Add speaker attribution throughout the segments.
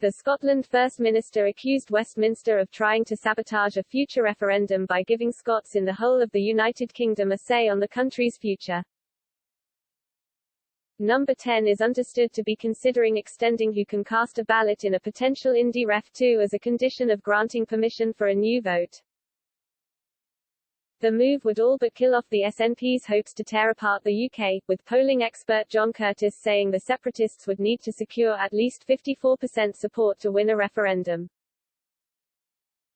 Speaker 1: The Scotland First Minister accused Westminster of trying to sabotage a future referendum by giving Scots in the whole of the United Kingdom a say on the country's future. Number 10 is understood to be considering extending who can cast a ballot in a potential IndyRef2 as a condition of granting permission for a new vote. The move would all but kill off the SNP's hopes to tear apart the UK, with polling expert John Curtis saying the separatists would need to secure at least 54% support to win a referendum.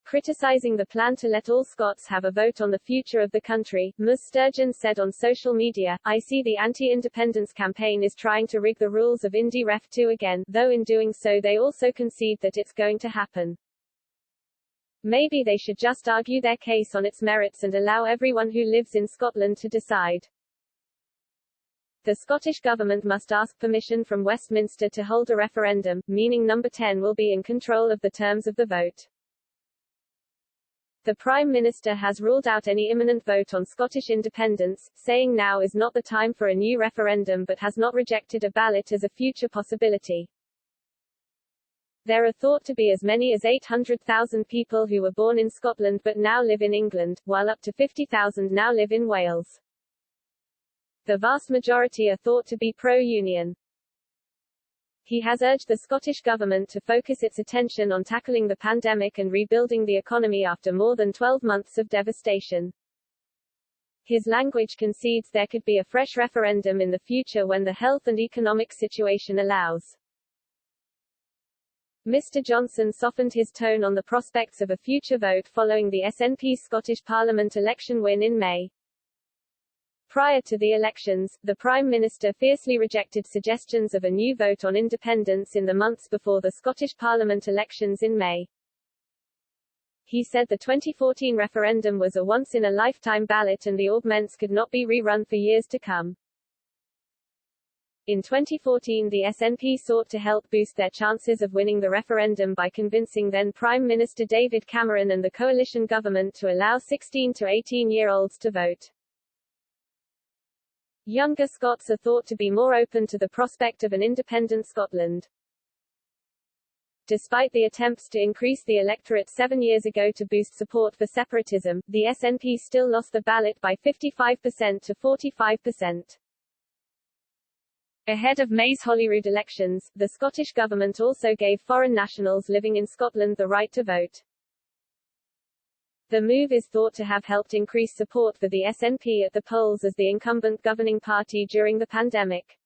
Speaker 1: Criticising the plan to let all Scots have a vote on the future of the country, Ms. Sturgeon said on social media, "I see the anti-independence campaign is trying to rig the rules of IndyRef2 again, though in doing so they also concede that it's going to happen. Maybe they should just argue their case on its merits and allow everyone who lives in Scotland to decide. The Scottish Government must ask permission from Westminster to hold a referendum, meaning Number 10 will be in control of the terms of the vote. The Prime Minister has ruled out any imminent vote on Scottish independence, saying now is not the time for a new referendum but has not rejected a ballot as a future possibility. There are thought to be as many as 800,000 people who were born in Scotland but now live in England, while up to 50,000 now live in Wales. The vast majority are thought to be pro-union. He has urged the Scottish Government to focus its attention on tackling the pandemic and rebuilding the economy after more than 12 months of devastation. His language concedes there could be a fresh referendum in the future when the health and economic situation allows. Mr. Johnson softened his tone on the prospects of a future vote following the SNP Scottish Parliament election win in May. Prior to the elections, the Prime Minister fiercely rejected suggestions of a new vote on independence in the months before the Scottish Parliament elections in May. He said the 2014 referendum was a once-in-a-lifetime ballot and the augments could not be rerun for years to come. In 2014 the SNP sought to help boost their chances of winning the referendum by convincing then Prime Minister David Cameron and the coalition government to allow 16 to 18-year-olds to vote. Younger Scots are thought to be more open to the prospect of an independent Scotland. Despite the attempts to increase the electorate 7 years ago to boost support for separatism, the SNP still lost the ballot by 55% to 45%. Ahead of May's Holyrood elections, the Scottish Government also gave foreign nationals living in Scotland the right to vote. The move is thought to have helped increase support for the SNP at the polls as the incumbent governing party during the pandemic.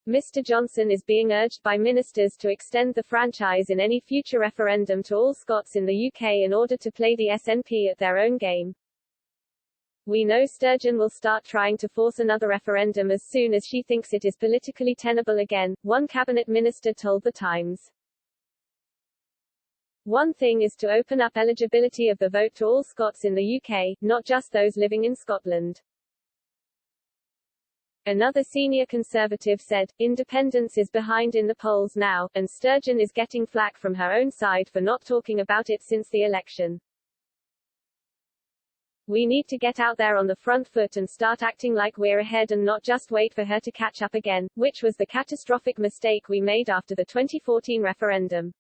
Speaker 1: Mr. Johnson is being urged by ministers to extend the franchise in any future referendum to all Scots in the UK in order to play the SNP at their own game. We know Sturgeon will start trying to force another referendum as soon as she thinks it is politically tenable again, one cabinet minister told The Times. One thing is to open up eligibility of the vote to all Scots in the UK, not just those living in Scotland. Another senior Conservative said, independence is behind in the polls now, and Sturgeon is getting flack from her own side for not talking about it since the election. We need to get out there on the front foot and start acting like we're ahead and not just wait for her to catch up again, which was the catastrophic mistake we made after the 2014 referendum.